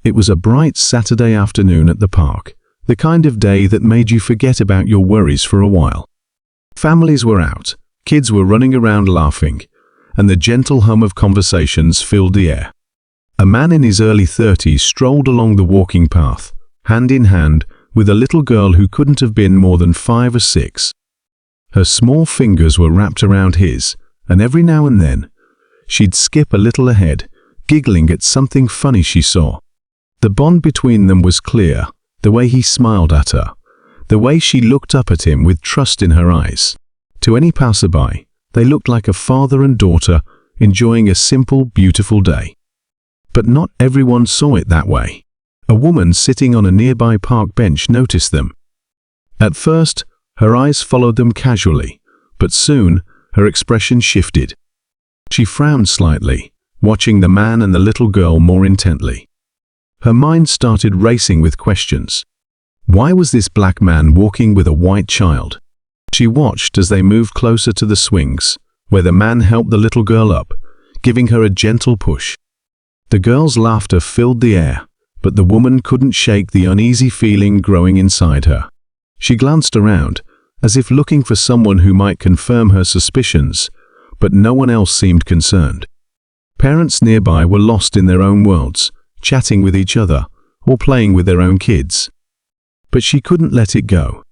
It was a bright Saturday afternoon at the park, the kind of day that made you forget about your worries for a while. Families were out, kids were running around laughing, and the gentle hum of conversations filled the air. A man in his early 30s strolled along the walking path, hand in hand with a little girl who couldn't have been more than 5 or 6. Her small fingers were wrapped around his, and every now and then, she'd skip a little ahead, giggling at something funny she saw. The bond between them was clear, the way he smiled at her, the way she looked up at him with trust in her eyes. To any passerby, they looked like a father and daughter enjoying a simple, beautiful day. But not everyone saw it that way. A woman sitting on a nearby park bench noticed them. At first, her eyes followed them casually, but soon her expression shifted. She frowned slightly, watching the man and the little girl more intently. Her mind started racing with questions. Why was this black man walking with a white child? She watched as they moved closer to the swings, where the man helped the little girl up, giving her a gentle push. The girl's laughter filled the air, but the woman couldn't shake the uneasy feeling growing inside her. She glanced around, as if looking for someone who might confirm her suspicions, but no one else seemed concerned. Parents nearby were lost in their own worlds, chatting with each other, or playing with their own kids. But she couldn't let it go.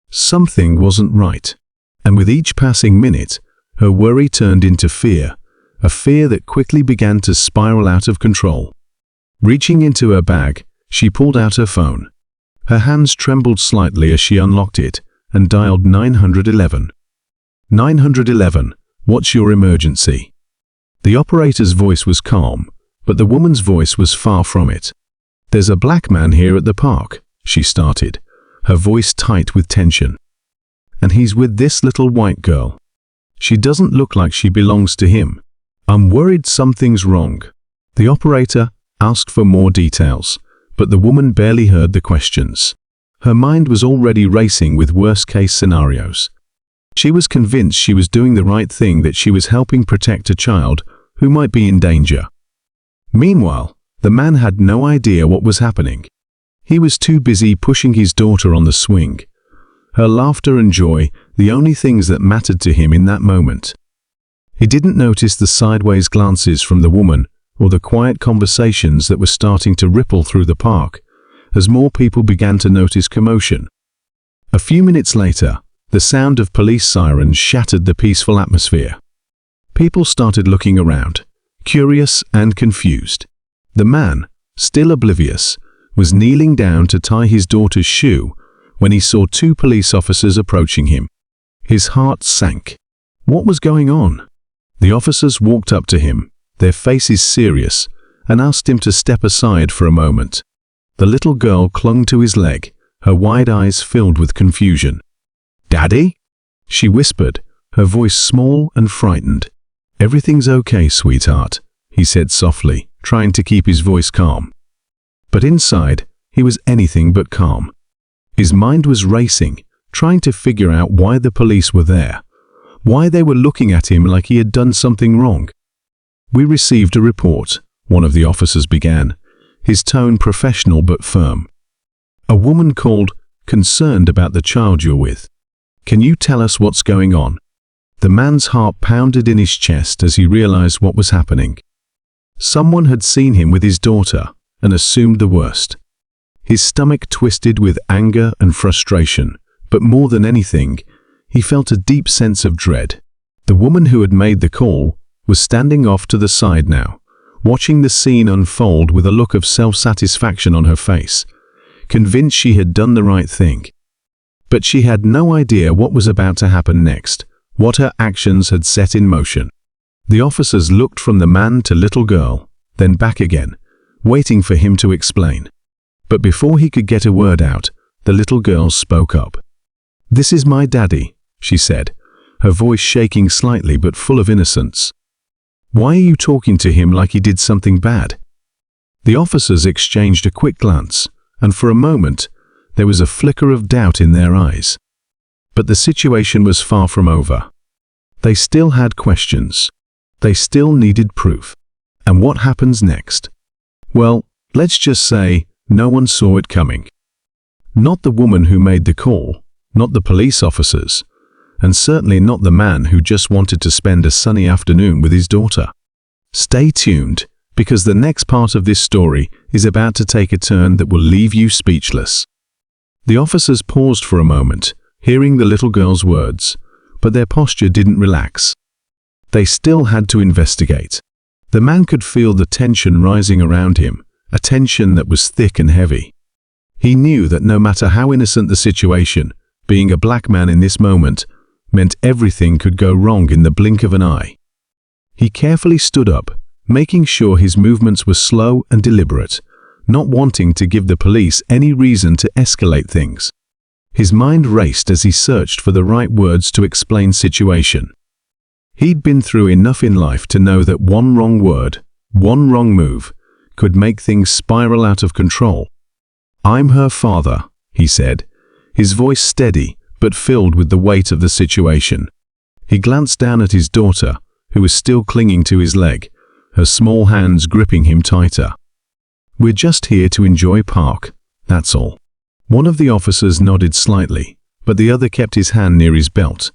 Something wasn't right, and with each passing minute, her worry turned into fear, a fear that quickly began to spiral out of control. Reaching into her bag, she pulled out her phone. Her hands trembled slightly as she unlocked it and dialed 911. 911, what's your emergency? The operator's voice was calm, but the woman's voice was far from it. There's a black man here at the park, she started, her voice tight with tension. And he's with this little white girl. She doesn't look like she belongs to him. I'm worried something's wrong. The operator asked for more details, but the woman barely heard the questions. Her mind was already racing with worst-case scenarios. She was convinced she was doing the right thing, that she was helping protect a child who might be in danger. Meanwhile, the man had no idea what was happening. He was too busy pushing his daughter on the swing. Her laughter and joy, the only things that mattered to him in that moment. He didn't notice the sideways glances from the woman or the quiet conversations that were starting to ripple through the park as more people began to notice commotion. A few minutes later, the sound of police sirens shattered the peaceful atmosphere. People started looking around, curious and confused. The man, still oblivious, was kneeling down to tie his daughter's shoe when he saw 2 police officers approaching him. His heart sank. What was going on? The officers walked up to him, their faces serious, and asked him to step aside for a moment. The little girl clung to his leg, her wide eyes filled with confusion. "Daddy?" she whispered, her voice small and frightened. "Everything's okay, sweetheart," he said softly, trying to keep his voice calm. But inside, he was anything but calm. His mind was racing, trying to figure out why the police were there, why they were looking at him like he had done something wrong. "We received a report," one of the officers began, his tone professional but firm. "A woman called, concerned about the child you're with. Can you tell us what's going on?" The man's heart pounded in his chest as he realized what was happening. Someone had seen him with his daughter and assumed the worst. His stomach twisted with anger and frustration, but more than anything, he felt a deep sense of dread. The woman who had made the call was standing off to the side now, watching the scene unfold with a look of self-satisfaction on her face, convinced she had done the right thing. But she had no idea what was about to happen next, what her actions had set in motion. The officers looked from the man to little girl, then back again, waiting for him to explain. But before he could get a word out, the little girl spoke up. "This is my daddy," she said, her voice shaking slightly but full of innocence. "Why are you talking to him like he did something bad?" The officers exchanged a quick glance, and for a moment, there was a flicker of doubt in their eyes. But the situation was far from over. They still had questions. They still needed proof. And what happens next? Well, Let's just say no one saw it coming. Not the woman who made the call, not the police officers, and certainly not the man who just wanted to spend a sunny afternoon with his daughter. Stay tuned, because the next part of this story is about to take a turn that will leave you speechless. The officers paused for a moment, hearing the little girl's words, but their posture didn't relax. They still had to investigate. The man could feel the tension rising around him, a tension that was thick and heavy. He knew that no matter how innocent the situation, being a black man in this moment meant everything could go wrong in the blink of an eye. He carefully stood up, making sure his movements were slow and deliberate, not wanting to give the police any reason to escalate things. His mind raced as he searched for the right words to explain the situation. He'd been through enough in life to know that one wrong word, one wrong move, could make things spiral out of control. "I'm her father," he said, his voice steady but filled with the weight of the situation. He glanced down at his daughter, who was still clinging to his leg, her small hands gripping him tighter. "We're just here to enjoy park, that's all." One of the officers nodded slightly, but the other kept his hand near his belt,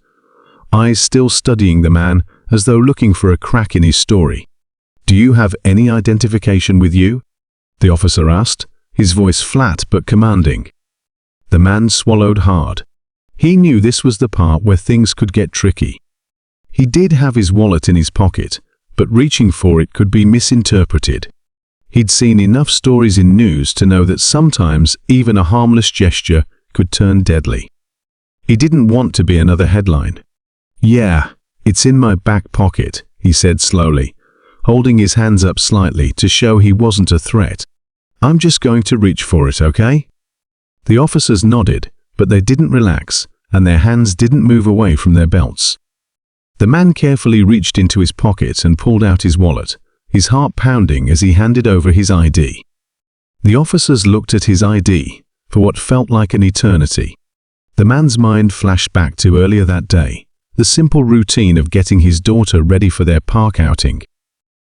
eyes still studying the man as though looking for a crack in his story. "Do you have any identification with you?" the officer asked, his voice flat but commanding. The man swallowed hard. He knew this was the part where things could get tricky. He did have his wallet in his pocket, but reaching for it could be misinterpreted. He'd seen enough stories in news to know that sometimes even a harmless gesture could turn deadly. He didn't want to be another headline. "Yeah, it's in my back pocket," he said slowly, holding his hands up slightly to show he wasn't a threat. "I'm just going to reach for it, okay?" The officers nodded, but they didn't relax, and their hands didn't move away from their belts. The man carefully reached into his pocket and pulled out his wallet, his heart pounding as he handed over his ID. The officers looked at his ID for what felt like an eternity. The man's mind flashed back to earlier that day, the simple routine of getting his daughter ready for their park outing.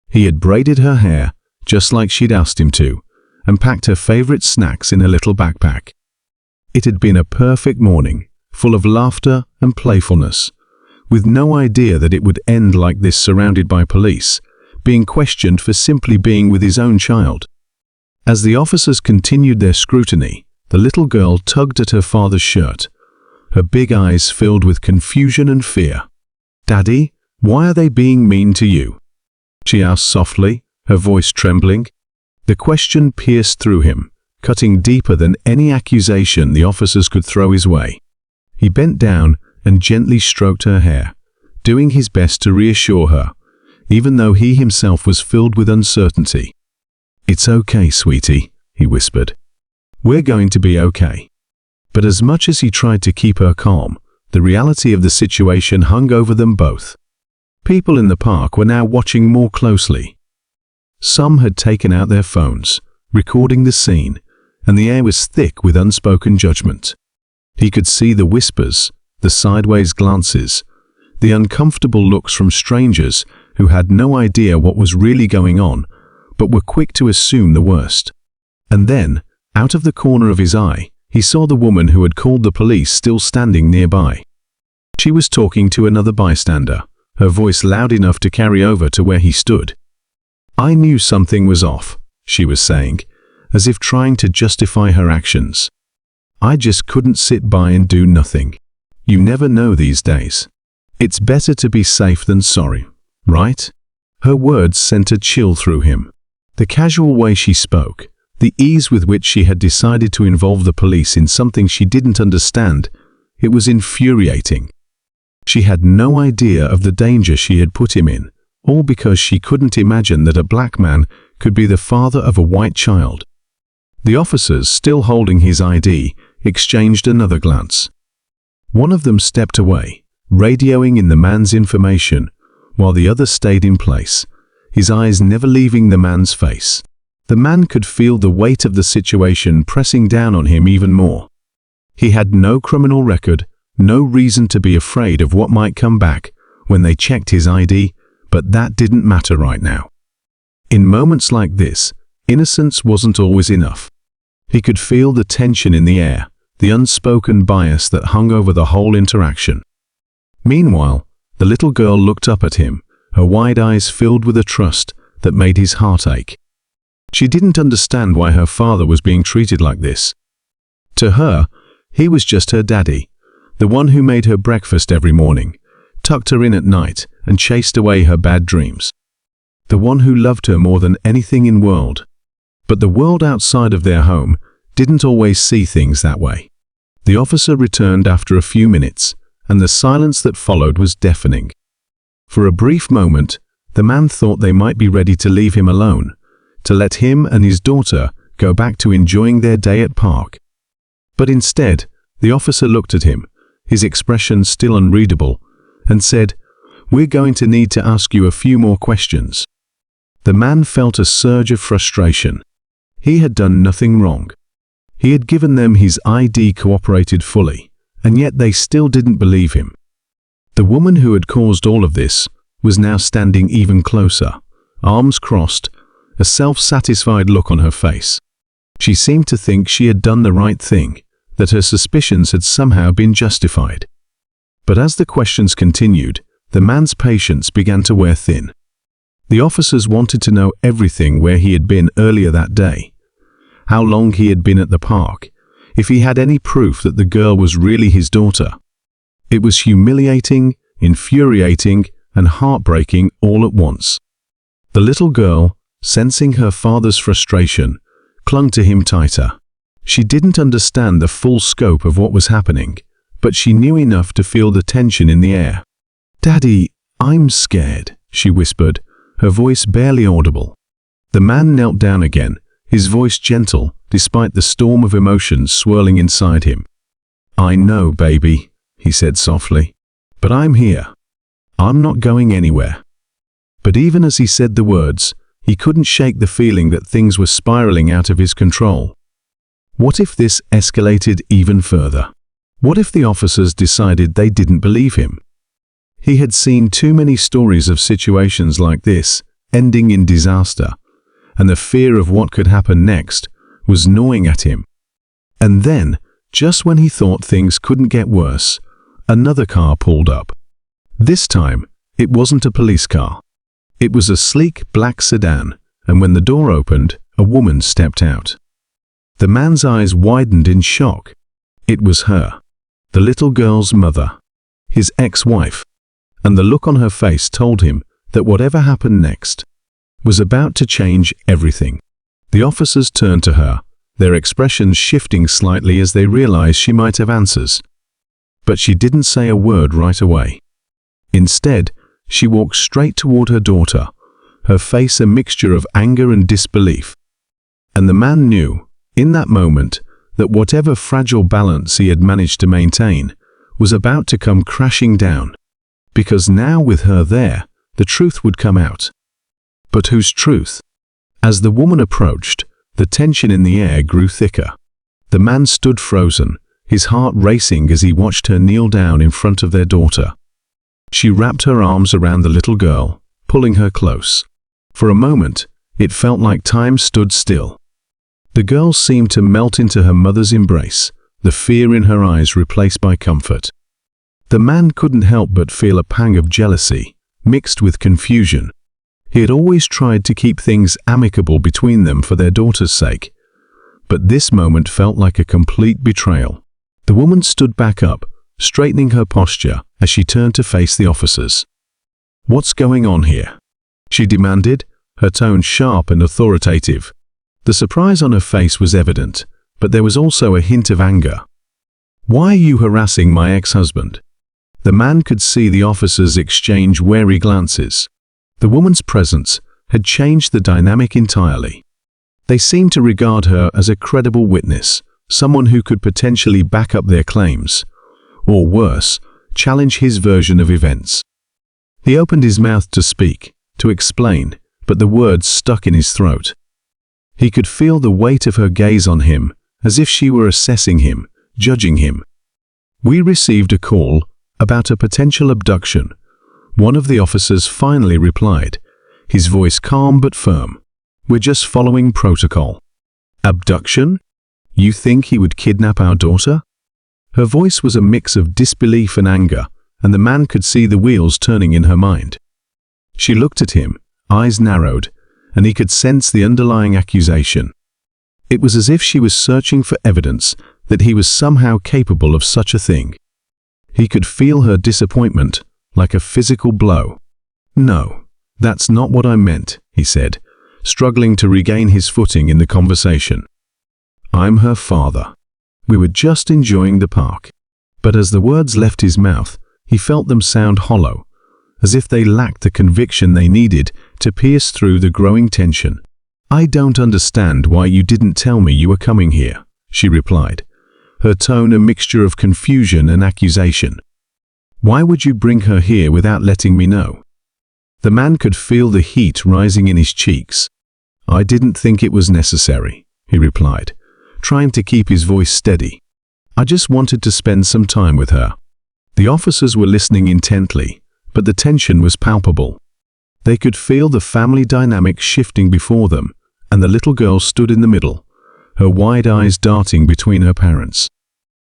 He had braided her hair, just like she'd asked him to, and packed her favorite snacks in a little backpack. It had been a perfect morning, full of laughter and playfulness, with no idea that it would end like this, surrounded by police, being questioned for simply being with his own child. As the officers continued their scrutiny, the little girl tugged at her father's shirt, her big eyes filled with confusion and fear. "Daddy, why are they being mean to you?" she asked softly, her voice trembling. The question pierced through him, cutting deeper than any accusation the officers could throw his way. He bent down and gently stroked her hair, doing his best to reassure her, even though he himself was filled with uncertainty. "It's okay, sweetie," he whispered. "We're going to be okay." But as much as he tried to keep her calm, the reality of the situation hung over them both. People in the park were now watching more closely. Some had taken out their phones, recording the scene, and the air was thick with unspoken judgment. He could see the whispers, the sideways glances, the uncomfortable looks from strangers who had no idea what was really going on, but were quick to assume the worst. And then, out of the corner of his eye, he saw the woman who had called the police still standing nearby. She was talking to another bystander, her voice loud enough to carry over to where he stood. "I knew something was off," she was saying, as if trying to justify her actions. "I just couldn't sit by and do nothing. You never know these days. It's better to be safe than sorry, right?" Her words sent a chill through him. The casual way she spoke, the ease with which she had decided to involve the police in something she didn't understand, it was infuriating. She had no idea of the danger she had put him in, all because she couldn't imagine that a black man could be the father of a white child. The officers, still holding his ID, exchanged another glance. One of them stepped away, radioing in the man's information, while the other stayed in place, his eyes never leaving the man's face. The man could feel the weight of the situation pressing down on him even more. He had no criminal record, no reason to be afraid of what might come back when they checked his ID, but that didn't matter right now. In moments like this, innocence wasn't always enough. He could feel the tension in the air, the unspoken bias that hung over the whole interaction. Meanwhile, the little girl looked up at him, her wide eyes filled with a trust that made his heart ache. She didn't understand why her father was being treated like this. To her, he was just her daddy, the one who made her breakfast every morning, tucked her in at night, and chased away her bad dreams. The one who loved her more than anything in the world. But the world outside of their home didn't always see things that way. The officer returned after a few minutes, and the silence that followed was deafening. For a brief moment, the man thought they might be ready to leave him alone, to let him and his daughter go back to enjoying their day at park. But instead, the officer looked at him, his expression still unreadable, and said, "We're going to need to ask you a few more questions." The man felt a surge of frustration. He had done nothing wrong. He had given them his ID, cooperated fully, and yet they still didn't believe him. The woman who had caused all of this was now standing even closer, arms crossed, a self-satisfied look on her face. She seemed to think she had done the right thing, that her suspicions had somehow been justified. But as the questions continued, the man's patience began to wear thin. The officers wanted to know everything: where he had been earlier that day, how long he had been at the park, if he had any proof that the girl was really his daughter. It was humiliating, infuriating, and heartbreaking all at once. The little girl, sensing her father's frustration, clung to him tighter. She didn't understand the full scope of what was happening, but she knew enough to feel the tension in the air. "Daddy, I'm scared," she whispered, her voice barely audible. The man knelt down again, his voice gentle despite the storm of emotions swirling inside him. "I know, baby," he said softly, "but I'm here. I'm not going anywhere." But even as he said the words, he couldn't shake the feeling that things were spiraling out of his control. What if this escalated even further? What if the officers decided they didn't believe him? He had seen too many stories of situations like this ending in disaster, and the fear of what could happen next was gnawing at him. And then, just when he thought things couldn't get worse, another car pulled up. This time, it wasn't a police car. It was a sleek black sedan, and when the door opened, a woman stepped out. The man's eyes widened in shock. It was her, the little girl's mother, his ex-wife, and the look on her face told him that whatever happened next was about to change everything. The officers turned to her, their expressions shifting slightly as they realized she might have answers. But she didn't say a word right away. Instead, she walked straight toward her daughter, her face a mixture of anger and disbelief. And the man knew, in that moment, that whatever fragile balance he had managed to maintain was about to come crashing down. Because now with her there, the truth would come out. But whose truth? As the woman approached, the tension in the air grew thicker. The man stood frozen, his heart racing as he watched her kneel down in front of their daughter. She wrapped her arms around the little girl, pulling her close. For a moment, it felt like time stood still. The girl seemed to melt into her mother's embrace, the fear in her eyes replaced by comfort. The man couldn't help but feel a pang of jealousy, mixed with confusion. He had always tried to keep things amicable between them for their daughter's sake, but this moment felt like a complete betrayal. The woman stood back up, straightening her posture as she turned to face the officers. "What's going on here?" she demanded, her tone sharp and authoritative. The surprise on her face was evident, but there was also a hint of anger. "Why are you harassing my ex-husband?" The man could see the officers exchange wary glances. The woman's presence had changed the dynamic entirely. They seemed to regard her as a credible witness, someone who could potentially back up their claims, or worse, challenge his version of events. He opened his mouth to speak, to explain, but the words stuck in his throat. He could feel the weight of her gaze on him, as if she were assessing him, judging him. "We received a call about a potential abduction," one of the officers finally replied, his voice calm but firm. We're just following protocol." "Abduction? You think he would kidnap our daughter?" Her voice was a mix of disbelief and anger, and the man could see the wheels turning in her mind. She looked at him, eyes narrowed, and he could sense the underlying accusation. It was as if she was searching for evidence that he was somehow capable of such a thing. He could feel her disappointment, like a physical blow. "No, that's not what I meant," he said, struggling to regain his footing in the conversation. "I'm her father. We were just enjoying the park." But as the words left his mouth, he felt them sound hollow, as if they lacked the conviction they needed to pierce through the growing tension. "I don't understand why you didn't tell me you were coming here," she replied, her tone a mixture of confusion and accusation. "Why would you bring her here without letting me know?" The man could feel the heat rising in his cheeks. "I didn't think it was necessary," he replied, trying to keep his voice steady. "I just wanted to spend some time with her." The officers were listening intently, but the tension was palpable. They could feel the family dynamic shifting before them, and the little girl stood in the middle, her wide eyes darting between her parents.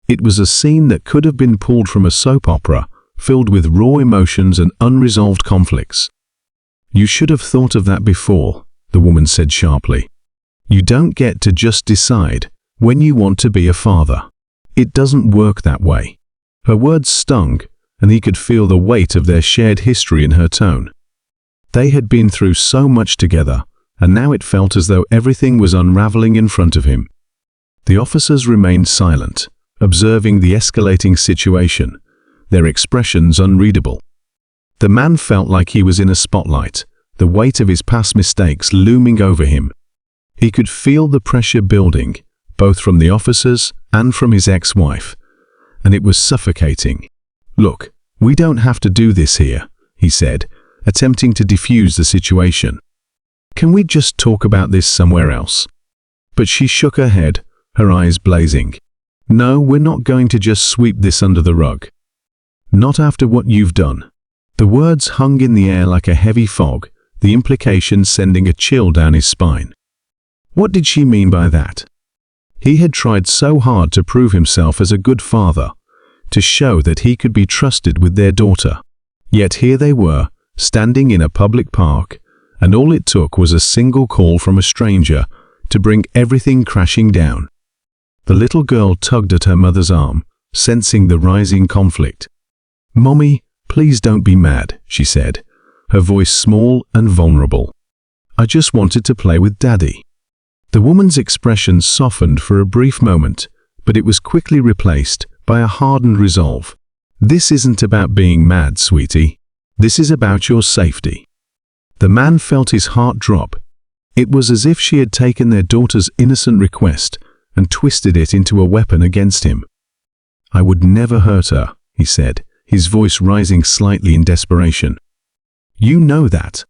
It was a scene that could have been pulled from a soap opera, filled with raw emotions and unresolved conflicts. "You should have thought of that before," the woman said sharply. "You don't get to just decide when you want to be a father. It doesn't work that way." Her words stung, and he could feel the weight of their shared history in her tone. They had been through so much together, and now it felt as though everything was unraveling in front of him. The officers remained silent, observing the escalating situation, their expressions unreadable. The man felt like he was in a spotlight, the weight of his past mistakes looming over him. He could feel the pressure building, both from the officers and from his ex-wife, and it was suffocating. "Look, we don't have to do this here," he said, attempting to defuse the situation. "Can we just talk about this somewhere else?" But she shook her head, her eyes blazing. "No, we're not going to just sweep this under the rug. Not after what you've done." The words hung in the air like a heavy fog, the implication sending a chill down his spine. What did she mean by that? He had tried so hard to prove himself as a good father, to show that he could be trusted with their daughter. Yet here they were, standing in a public park, and all it took was a single call from a stranger to bring everything crashing down. The little girl tugged at her mother's arm, sensing the rising conflict. "Mommy, please don't be mad," she said, her voice small and vulnerable. "I just wanted to play with Daddy." The woman's expression softened for a brief moment, but it was quickly replaced by a hardened resolve. "This isn't about being mad, sweetie. This is about your safety." The man felt his heart drop. It was as if she had taken their daughter's innocent request and twisted it into a weapon against him. "I would never hurt her," he said, his voice rising slightly in desperation. "You know that."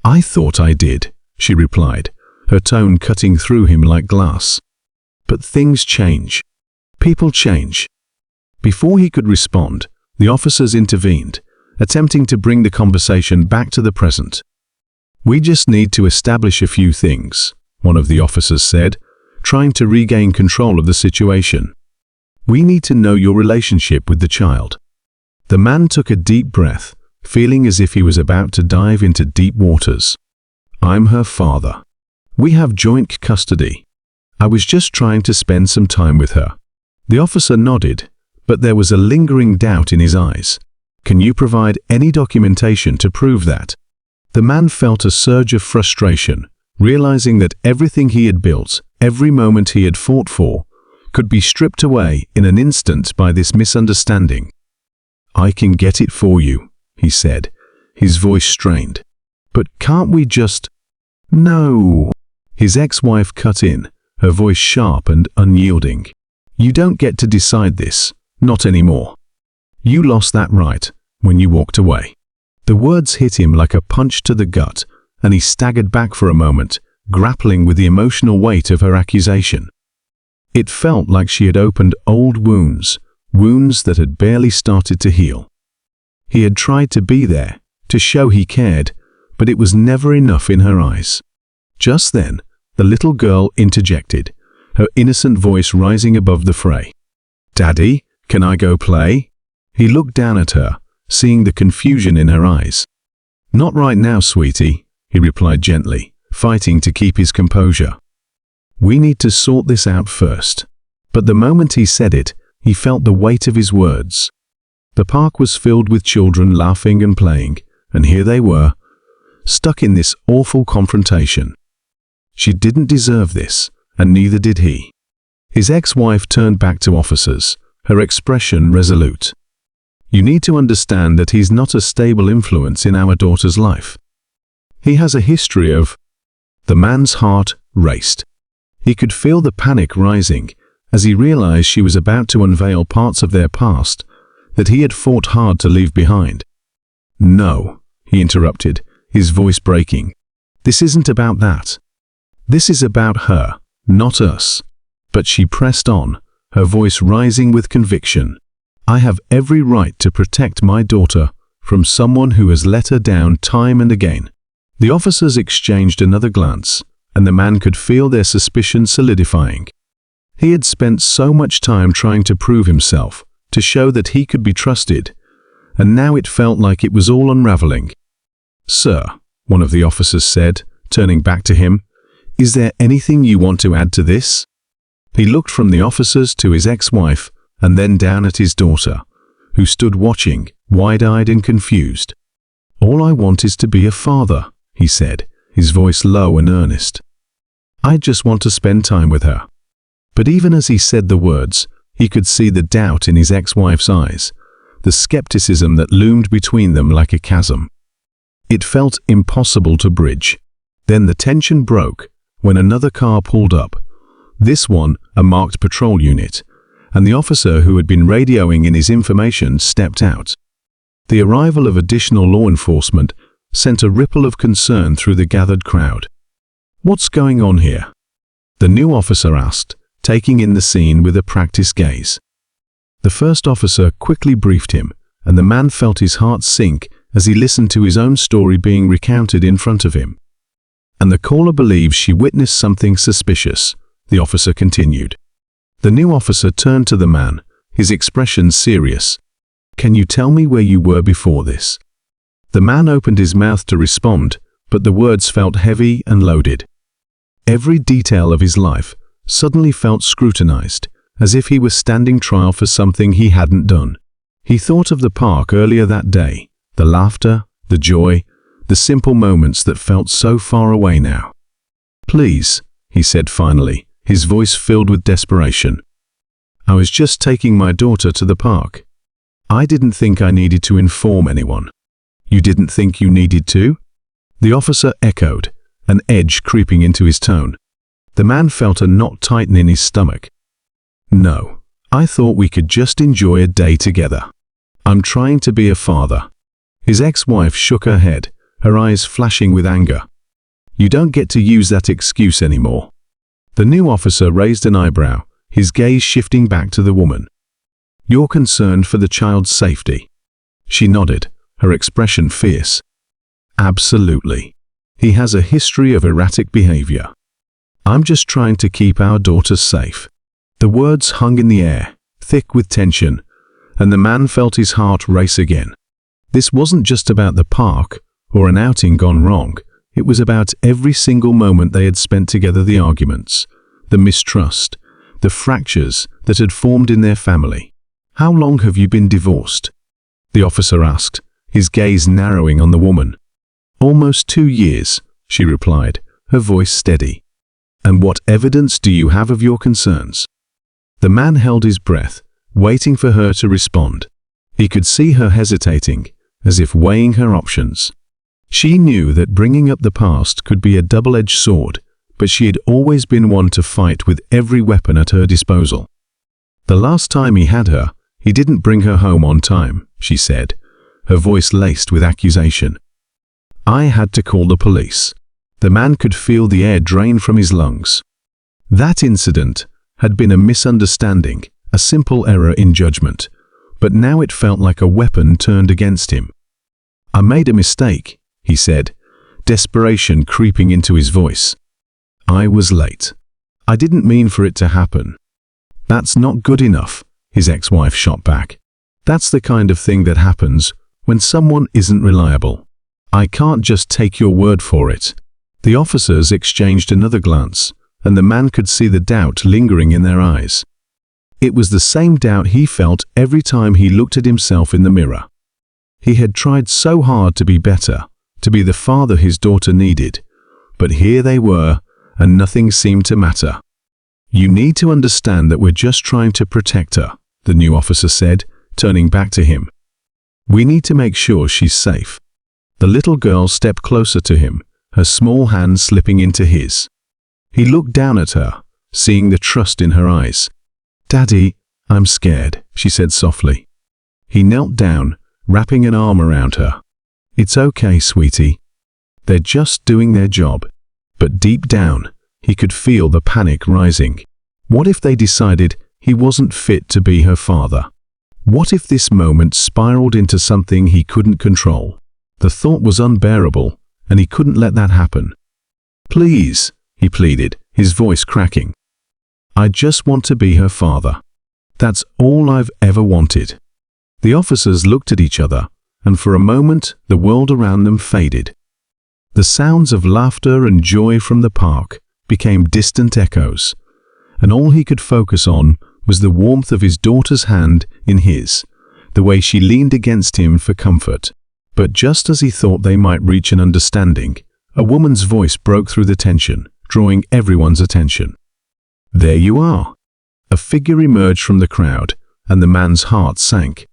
"I thought I did," she replied, her tone cutting through him like glass. "But things change. People change." Before he could respond, the officers intervened, attempting to bring the conversation back to the present. "We just need to establish a few things," one of the officers said, trying to regain control of the situation. "We need to know your relationship with the child." The man took a deep breath, feeling as if he was about to dive into deep waters. "I'm her father. We have joint custody. I was just trying to spend some time with her." The officer nodded, but there was a lingering doubt in his eyes. "Can you provide any documentation to prove that?" The man felt a surge of frustration, realizing that everything he had built, every moment he had fought for, could be stripped away in an instant by this misunderstanding. "I can get it for you," he said, his voice strained. "But can't we just—" "No." His ex-wife cut in, her voice sharp and unyielding. "You don't get to decide this, not anymore. You lost that right when you walked away." The words hit him like a punch to the gut, and he staggered back for a moment, grappling with the emotional weight of her accusation. It felt like she had opened old wounds, wounds that had barely started to heal. He had tried to be there, to show he cared, but it was never enough in her eyes. Just then, the little girl interjected, her innocent voice rising above the fray. "Daddy, can I go play?" He looked down at her, seeing the confusion in her eyes. "Not right now, sweetie," he replied gently, fighting to keep his composure. "We need to sort this out first." But the moment he said it, he felt the weight of his words. The park was filled with children laughing and playing, and here they were, stuck in this awful confrontation. She didn't deserve this, and neither did he. His ex-wife turned back to officers, her expression resolute. "You need to understand that he's not a stable influence in our daughter's life. He has a history of—" The man's heart raced. He could feel the panic rising as he realized she was about to unveil parts of their past that he had fought hard to leave behind. "No," he interrupted, his voice breaking. "This isn't about that. This is about her, not us." But she pressed on, her voice rising with conviction. "I have every right to protect my daughter from someone who has let her down time and again." The officers exchanged another glance, and the man could feel their suspicion solidifying. He had spent so much time trying to prove himself, to show that he could be trusted, and now it felt like it was all unraveling. "Sir," one of the officers said, turning back to him, "is there anything you want to add to this?" He looked from the officers to his ex-wife and then down at his daughter, who stood watching, wide-eyed and confused. "All I want is to be a father," he said, his voice low and earnest. "I just want to spend time with her." But even as he said the words, he could see the doubt in his ex-wife's eyes, the skepticism that loomed between them like a chasm. It felt impossible to bridge. Then the tension broke when another car pulled up, this one a marked patrol unit, and the officer who had been radioing in his information stepped out. The arrival of additional law enforcement sent a ripple of concern through the gathered crowd. "What's going on here?" the new officer asked, taking in the scene with a practiced gaze. The first officer quickly briefed him, and the man felt his heart sink as he listened to his own story being recounted in front of him. "And the caller believes she witnessed something suspicious," the officer continued. The new officer turned to the man, his expression serious. "Can you tell me where you were before this?" The man opened his mouth to respond, but the words felt heavy and loaded. Every detail of his life suddenly felt scrutinized, as if he was standing trial for something he hadn't done. He thought of the park earlier that day, the laughter, the joy, the simple moments that felt so far away now. "Please," he said finally, his voice filled with desperation. "I was just taking my daughter to the park. I didn't think I needed to inform anyone." "You didn't think you needed to?" the officer echoed, an edge creeping into his tone. The man felt a knot tighten in his stomach. "No, I thought we could just enjoy a day together. I'm trying to be a father." His ex-wife shook her head, her eyes flashing with anger. "You don't get to use that excuse anymore." The new officer raised an eyebrow, his gaze shifting back to the woman. "You're concerned for the child's safety?" She nodded, her expression fierce. "Absolutely. He has a history of erratic behavior. I'm just trying to keep our daughter safe." The words hung in the air, thick with tension, and the man felt his heart race again. This wasn't just about the park or an outing gone wrong. It was about every single moment they had spent together, the arguments, the mistrust, the fractures that had formed in their family. "How long have you been divorced?" the officer asked, his gaze narrowing on the woman. "Almost 2 years," she replied, her voice steady. "And what evidence do you have of your concerns?" The man held his breath, waiting for her to respond. He could see her hesitating, as if weighing her options. She knew that bringing up the past could be a double-edged sword, but she had always been one to fight with every weapon at her disposal. "The last time he had her, he didn't bring her home on time," she said, her voice laced with accusation. "I had to call the police." The man could feel the air drain from his lungs. That incident had been a misunderstanding, a simple error in judgment, but now it felt like a weapon turned against him. "I made a mistake," he said, desperation creeping into his voice. I was late. I didn't mean for it to happen. That's not good enough, his ex-wife shot back. That's the kind of thing that happens when someone isn't reliable. I can't just take your word for it. The officers exchanged another glance, and the man could see the doubt lingering in their eyes. It was the same doubt he felt every time he looked at himself in the mirror. He had tried so hard to be better, to be the father his daughter needed, but here they were, and nothing seemed to matter. You need to understand that we're just trying to protect her, the new officer said, turning back to him. We need to make sure she's safe. The little girl stepped closer to him, her small hand slipping into his. He looked down at her, seeing the trust in her eyes. Daddy, I'm scared, she said softly. He knelt down, wrapping an arm around her. It's okay, sweetie. They're just doing their job. But deep down, he could feel the panic rising. What if they decided he wasn't fit to be her father? What if this moment spiraled into something he couldn't control? The thought was unbearable, and he couldn't let that happen. Please, he pleaded, his voice cracking. I just want to be her father. That's all I've ever wanted. The officers looked at each other, and for a moment the world around them faded. The sounds of laughter and joy from the park became distant echoes, and all he could focus on was the warmth of his daughter's hand in his, the way she leaned against him for comfort. But just as he thought they might reach an understanding, a woman's voice broke through the tension, drawing everyone's attention. There you are. A figure emerged from the crowd, and the man's heart sank.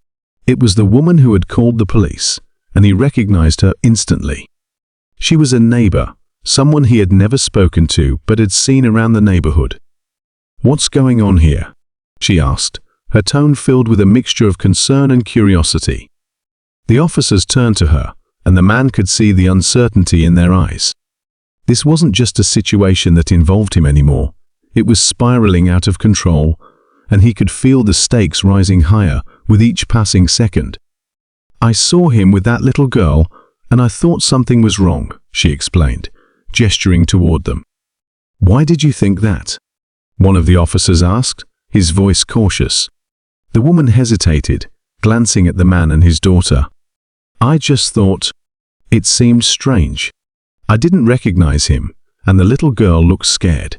It was the woman who had called the police, and he recognized her instantly. She was a neighbor, someone he had never spoken to but had seen around the neighborhood. What's going on here? She asked, her tone filled with a mixture of concern and curiosity. The officers turned to her, and the man could see the uncertainty in their eyes. This wasn't just a situation that involved him anymore. It was spiraling out of control, and he could feel the stakes rising higher with each passing second. I saw him with that little girl, and I thought something was wrong, she explained, gesturing toward them. Why did you think that? One of the officers asked, his voice cautious. The woman hesitated, glancing at the man and his daughter. I just thought, it seemed strange. I didn't recognize him, and the little girl looked scared.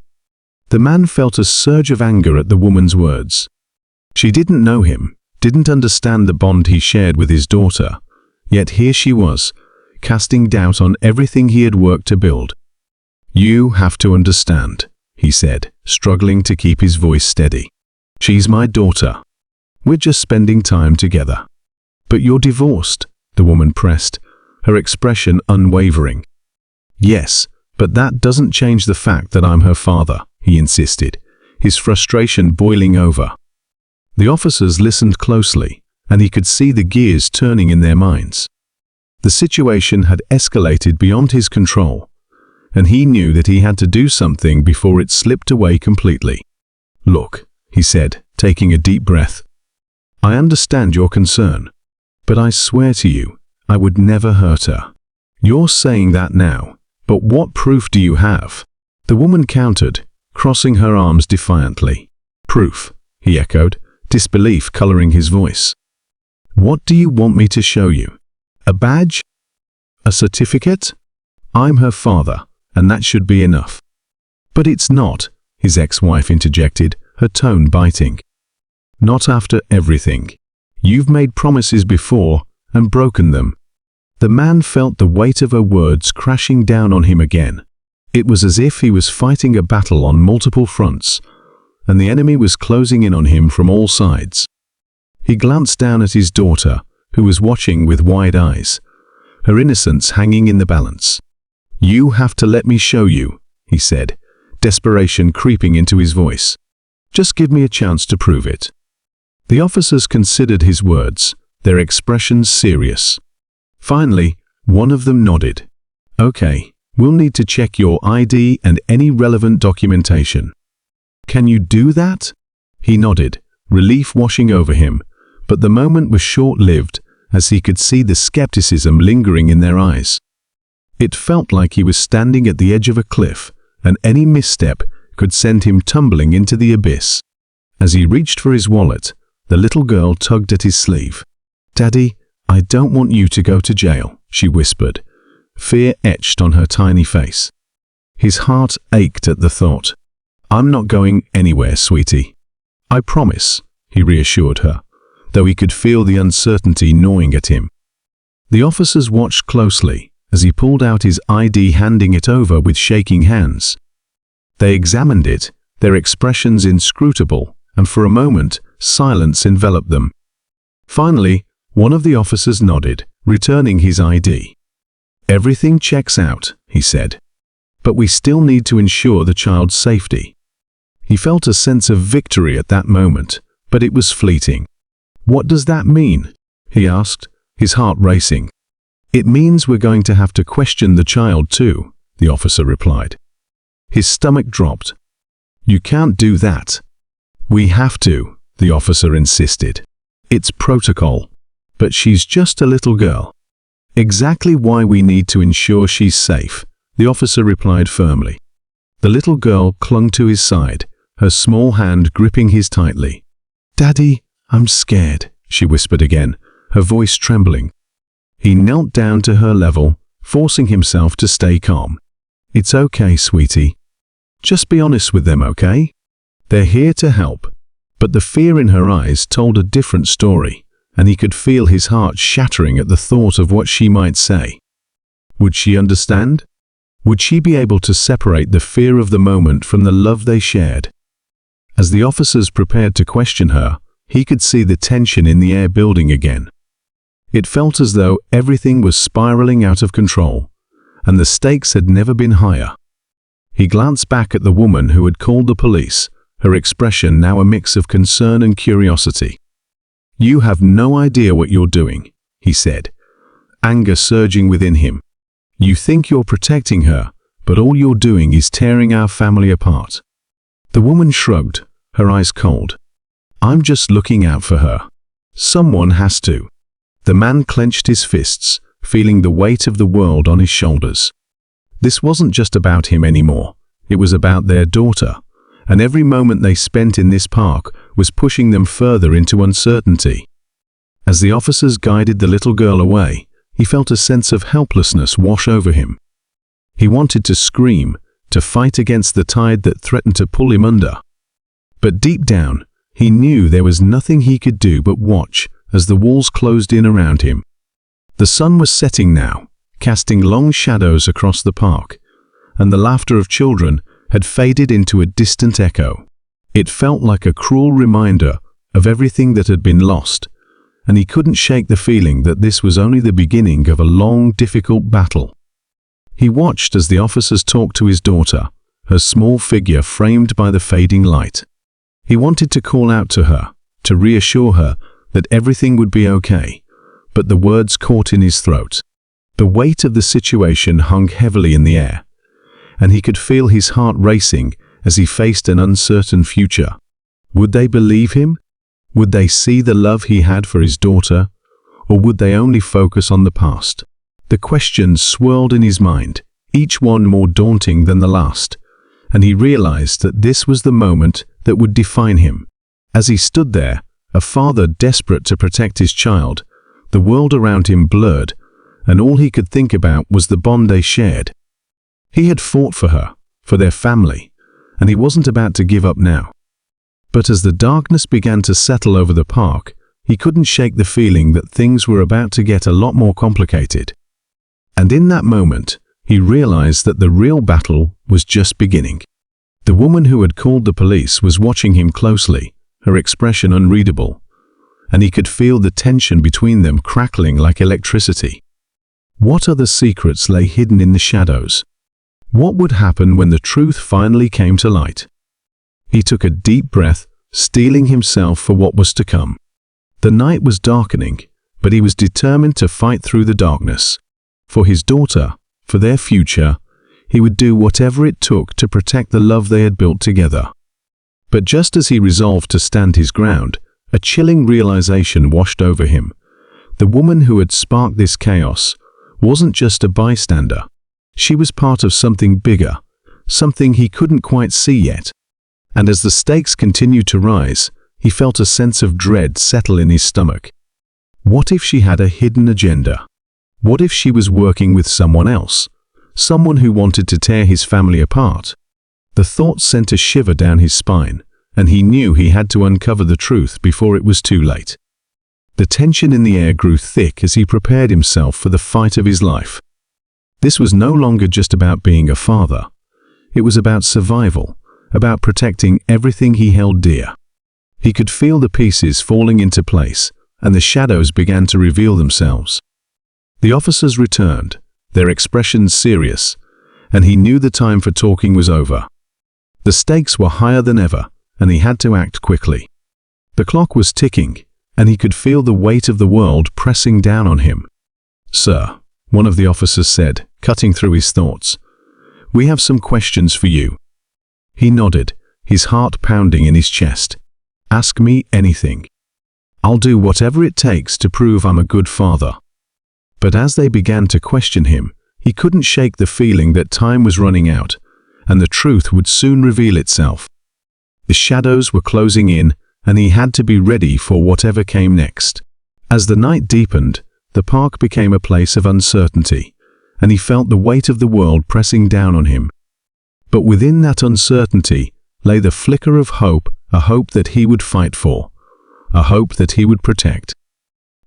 The man felt a surge of anger at the woman's words. She didn't know him, didn't understand the bond he shared with his daughter, yet here she was, casting doubt on everything he had worked to build. You have to understand, he said, struggling to keep his voice steady. She's my daughter. We're just spending time together. But you're divorced, the woman pressed, her expression unwavering. Yes, but that doesn't change the fact that I'm her father, he insisted, his frustration boiling over. The officers listened closely, and he could see the gears turning in their minds. The situation had escalated beyond his control, and he knew that he had to do something before it slipped away completely. Look, he said, taking a deep breath. I understand your concern, but I swear to you, I would never hurt her. You're saying that now, but what proof do you have? The woman countered, crossing her arms defiantly. Proof, he echoed, disbelief coloring his voice. What do you want me to show you? A badge? A certificate? I'm her father, and that should be enough. But it's not, his ex-wife interjected, her tone biting. Not after everything. You've made promises before and broken them. The man felt the weight of her words crashing down on him again. It was as if he was fighting a battle on multiple fronts, and the enemy was closing in on him from all sides. He glanced down at his daughter, who was watching with wide eyes, her innocence hanging in the balance. You have to let me show you, he said, desperation creeping into his voice. Just give me a chance to prove it. The officers considered his words, their expressions serious. Finally, one of them nodded. Okay, we'll need to check your ID and any relevant documentation. Can you do that? He nodded, relief washing over him, but the moment was short-lived as he could see the skepticism lingering in their eyes. It felt like he was standing at the edge of a cliff, and any misstep could send him tumbling into the abyss. As he reached for his wallet, the little girl tugged at his sleeve. "Daddy, I don't want you to go to jail," she whispered, fear etched on her tiny face. His heart ached at the thought. "I'm not going anywhere, sweetie. I promise," he reassured her, though he could feel the uncertainty gnawing at him. The officers watched closely as he pulled out his ID, handing it over with shaking hands. They examined it, their expressions inscrutable, and for a moment, silence enveloped them. Finally, one of the officers nodded, returning his ID. "Everything checks out," he said, "but we still need to ensure the child's safety." He felt a sense of victory at that moment, but it was fleeting. "What does that mean?" he asked, his heart racing. "It means we're going to have to question the child too," the officer replied. His stomach dropped. "You can't do that." "We have to," the officer insisted. "It's protocol. But she's just a little girl." "Exactly why we need to ensure she's safe," the officer replied firmly. The little girl clung to his side, her small hand gripping his tightly. "Daddy, I'm scared," she whispered again, her voice trembling. He knelt down to her level, forcing himself to stay calm. "It's okay, sweetie. Just be honest with them, okay? They're here to help." But the fear in her eyes told a different story, and he could feel his heart shattering at the thought of what she might say. Would she understand? Would she be able to separate the fear of the moment from the love they shared? As the officers prepared to question her, he could see the tension in the air building again. It felt as though everything was spiraling out of control, and the stakes had never been higher. He glanced back at the woman who had called the police, her expression now a mix of concern and curiosity. "You have no idea what you're doing," he said, anger surging within him. "You think you're protecting her, but all you're doing is tearing our family apart." The woman shrugged, her eyes cold. "I'm just looking out for her. Someone has to." The man clenched his fists, feeling the weight of the world on his shoulders. This wasn't just about him anymore. It was about their daughter, and every moment they spent in this park was pushing them further into uncertainty. As the officers guided the little girl away, he felt a sense of helplessness wash over him. He wanted to scream, to fight against the tide that threatened to pull him under. But deep down, he knew there was nothing he could do but watch as the walls closed in around him. The sun was setting now, casting long shadows across the park, and the laughter of children had faded into a distant echo. It felt like a cruel reminder of everything that had been lost, and he couldn't shake the feeling that this was only the beginning of a long, difficult battle. He watched as the officers talked to his daughter, her small figure framed by the fading light. He wanted to call out to her, to reassure her that everything would be okay, but the words caught in his throat. The weight of the situation hung heavily in the air, and he could feel his heart racing as he faced an uncertain future. Would they believe him? Would they see the love he had for his daughter, or would they only focus on the past? The questions swirled in his mind, each one more daunting than the last, and he realized that this was the moment that would define him. As he stood there, a father desperate to protect his child, the world around him blurred, and all he could think about was the bond they shared. He had fought for her, for their family, and he wasn't about to give up now. But as the darkness began to settle over the park, he couldn't shake the feeling that things were about to get a lot more complicated. And in that moment, he realized that the real battle was just beginning. The woman who had called the police was watching him closely, her expression unreadable, and he could feel the tension between them crackling like electricity. What other secrets lay hidden in the shadows? What would happen when the truth finally came to light? He took a deep breath, steeling himself for what was to come. The night was darkening, but he was determined to fight through the darkness. For his daughter, for their future, he would do whatever it took to protect the love they had built together. But just as he resolved to stand his ground, a chilling realization washed over him. The woman who had sparked this chaos wasn't just a bystander. She was part of something bigger, something he couldn't quite see yet. And as the stakes continued to rise, he felt a sense of dread settle in his stomach. What if she had a hidden agenda? What if she was working with someone else? Someone who wanted to tear his family apart? The thought sent a shiver down his spine, and he knew he had to uncover the truth before it was too late. The tension in the air grew thick as he prepared himself for the fight of his life. This was no longer just about being a father. It was about survival, about protecting everything he held dear. He could feel the pieces falling into place, and the shadows began to reveal themselves. The officers returned, their expressions serious, and he knew the time for talking was over. The stakes were higher than ever, and he had to act quickly. The clock was ticking, and he could feel the weight of the world pressing down on him. "Sir," one of the officers said, cutting through his thoughts, "we have some questions for you." He nodded, his heart pounding in his chest. "Ask me anything. I'll do whatever it takes to prove I'm a good father." But as they began to question him, he couldn't shake the feeling that time was running out, and the truth would soon reveal itself. The shadows were closing in, and he had to be ready for whatever came next. As the night deepened, the park became a place of uncertainty, and he felt the weight of the world pressing down on him. But within that uncertainty lay the flicker of hope, a hope that he would fight for, a hope that he would protect.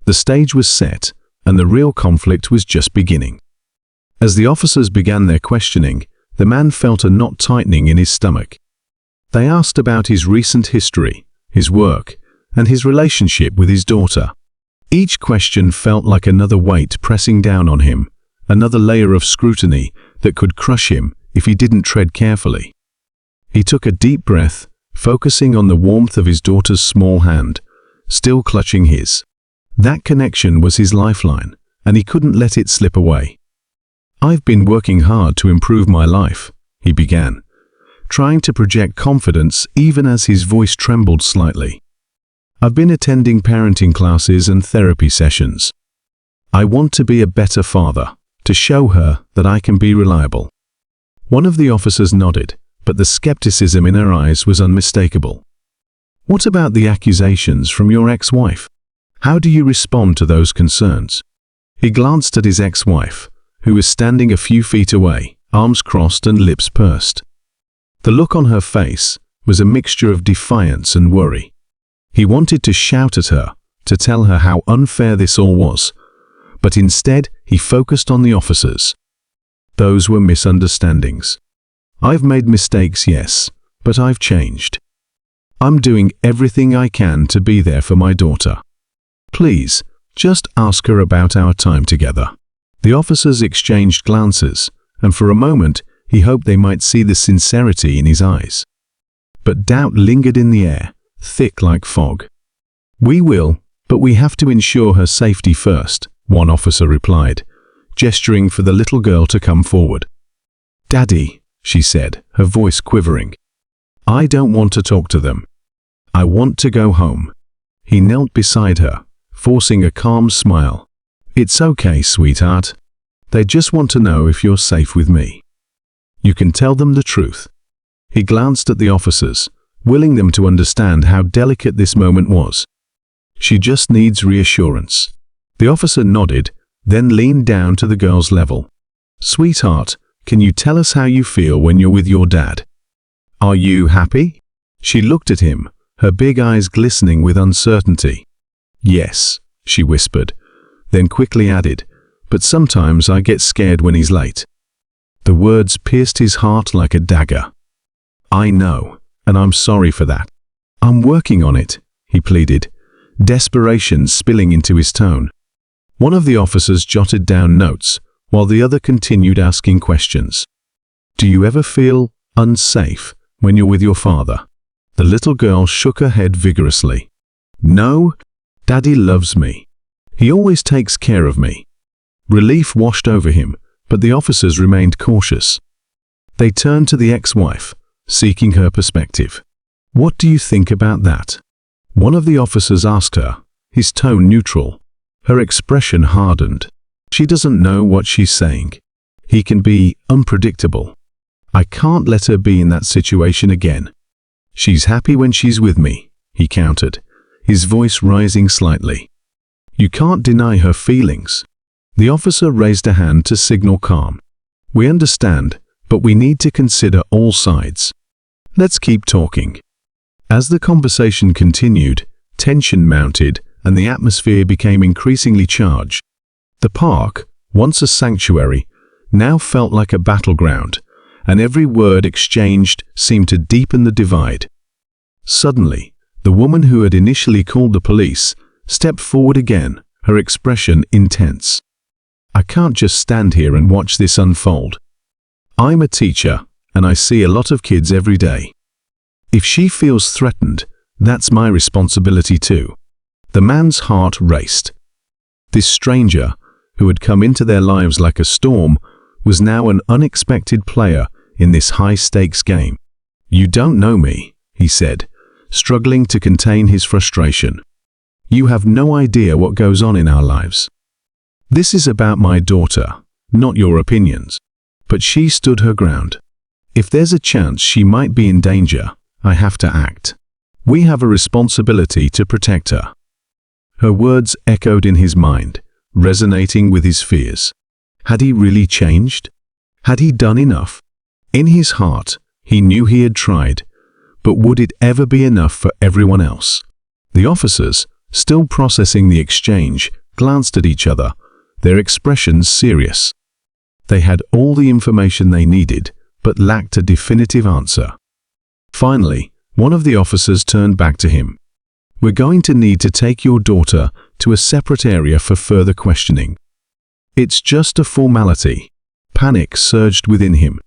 The stage was set, and the real conflict was just beginning. As the officers began their questioning, the man felt a knot tightening in his stomach. They asked about his recent history, his work, and his relationship with his daughter. Each question felt like another weight pressing down on him, another layer of scrutiny that could crush him if he didn't tread carefully. He took a deep breath, focusing on the warmth of his daughter's small hand, still clutching his. That connection was his lifeline, and he couldn't let it slip away. "I've been working hard to improve my life," he began, trying to project confidence even as his voice trembled slightly. "I've been attending parenting classes and therapy sessions. I want to be a better father, to show her that I can be reliable." One of the officers nodded, but the skepticism in her eyes was unmistakable. "What about the accusations from your ex-wife? How do you respond to those concerns?" He glanced at his ex-wife, who was standing a few feet away, arms crossed and lips pursed. The look on her face was a mixture of defiance and worry. He wanted to shout at her, to tell her how unfair this all was, but instead he focused on the officers. "Those were misunderstandings. I've made mistakes, yes, but I've changed. I'm doing everything I can to be there for my daughter. Please, just ask her about our time together." The officers exchanged glances, and for a moment he hoped they might see the sincerity in his eyes. But doubt lingered in the air, thick like fog. "We will, but we have to ensure her safety first," one officer replied, gesturing for the little girl to come forward. "Daddy," she said, her voice quivering, "I don't want to talk to them. I want to go home." He knelt beside her, forcing a calm smile. "It's okay, sweetheart. They just want to know if you're safe with me. You can tell them the truth." He glanced at the officers, willing them to understand how delicate this moment was. "She just needs reassurance." The officer nodded, then leaned down to the girl's level. "Sweetheart, can you tell us how you feel when you're with your dad? Are you happy?" She looked at him, her big eyes glistening with uncertainty. "Yes," she whispered, then quickly added, "but sometimes I get scared when he's late." The words pierced his heart like a dagger. "I know, and I'm sorry for that. I'm working on it," he pleaded, desperation spilling into his tone. One of the officers jotted down notes, while the other continued asking questions. "Do you ever feel unsafe when you're with your father?" The little girl shook her head vigorously. "No, Daddy loves me. He always takes care of me." Relief washed over him, but the officers remained cautious. They turned to the ex-wife, seeking her perspective. "What do you think about that?" One of the officers asked her, his tone neutral. Her expression hardened. "She doesn't know what she's saying. He can be unpredictable." I can't let her be in that situation again. She's happy when she's with me, he countered, his voice rising slightly. You can't deny her feelings. The officer raised a hand to signal calm. We understand, but we need to consider all sides. Let's keep talking. As the conversation continued, tension mounted and the atmosphere became increasingly charged. The park, once a sanctuary, now felt like a battleground, and every word exchanged seemed to deepen the divide. Suddenly, the woman who had initially called the police stepped forward again, her expression intense. I can't just stand here and watch this unfold. I'm a teacher, and I see a lot of kids every day. If she feels threatened, that's my responsibility too. The man's heart raced. This stranger, who had come into their lives like a storm, was now an unexpected player in this high-stakes game. You don't know me, he said, struggling to contain his frustration. You have no idea what goes on in our lives. This is about my daughter, not your opinions. But she stood her ground. If there's a chance she might be in danger, I have to act. We have a responsibility to protect her. Her words echoed in his mind, resonating with his fears. Had he really changed? Had he done enough? In his heart, he knew he had tried, but would it ever be enough for everyone else? The officers, still processing the exchange, glanced at each other, their expressions serious. They had all the information they needed, but lacked a definitive answer. Finally, one of the officers turned back to him. We're going to need to take your daughter to a separate area for further questioning. It's just a formality. Panic surged within him.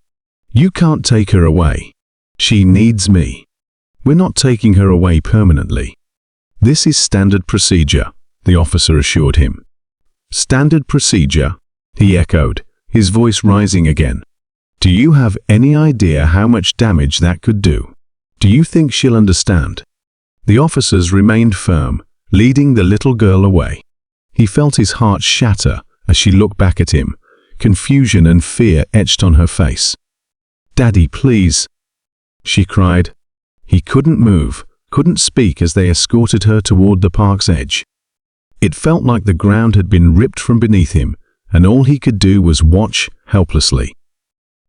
You can't take her away. She needs me. We're not taking her away permanently. This is standard procedure, the officer assured him. Standard procedure, he echoed, his voice rising again. Do you have any idea how much damage that could do? Do you think she'll understand? The officers remained firm, leading the little girl away. He felt his heart shatter as she looked back at him, confusion and fear etched on her face. Daddy, please, she cried. He couldn't move, couldn't speak as they escorted her toward the park's edge. It felt like the ground had been ripped from beneath him, and all he could do was watch helplessly.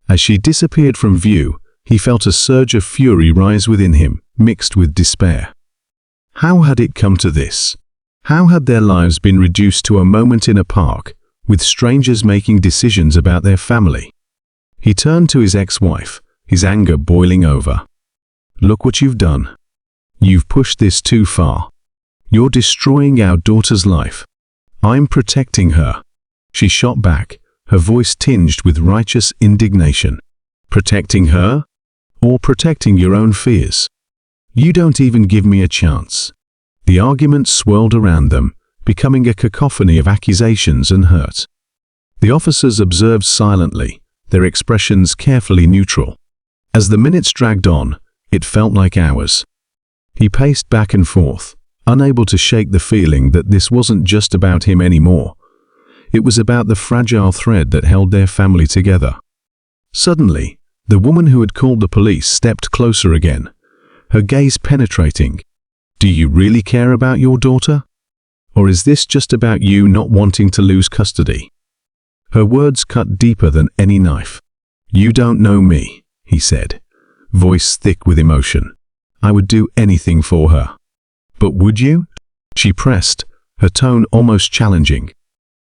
As she disappeared from view, he felt a surge of fury rise within him, mixed with despair. How had it come to this? How had their lives been reduced to a moment in a park, with strangers making decisions about their family? He turned to his ex-wife, his anger boiling over. Look what you've done. You've pushed this too far. You're destroying our daughter's life. I'm protecting her. She shot back, her voice tinged with righteous indignation. Protecting her? Or protecting your own fears? You don't even give me a chance. The argument swirled around them, becoming a cacophony of accusations and hurt. The officers observed silently, their expressions carefully neutral. As the minutes dragged on, it felt like hours. He paced back and forth, unable to shake the feeling that this wasn't just about him anymore. It was about the fragile thread that held their family together. Suddenly, the woman who had called the police stepped closer again, her gaze penetrating. Do you really care about your daughter? Or is this just about you not wanting to lose custody? Her words cut deeper than any knife. You don't know me, he said, voice thick with emotion. I would do anything for her. But would you? She pressed, her tone almost challenging.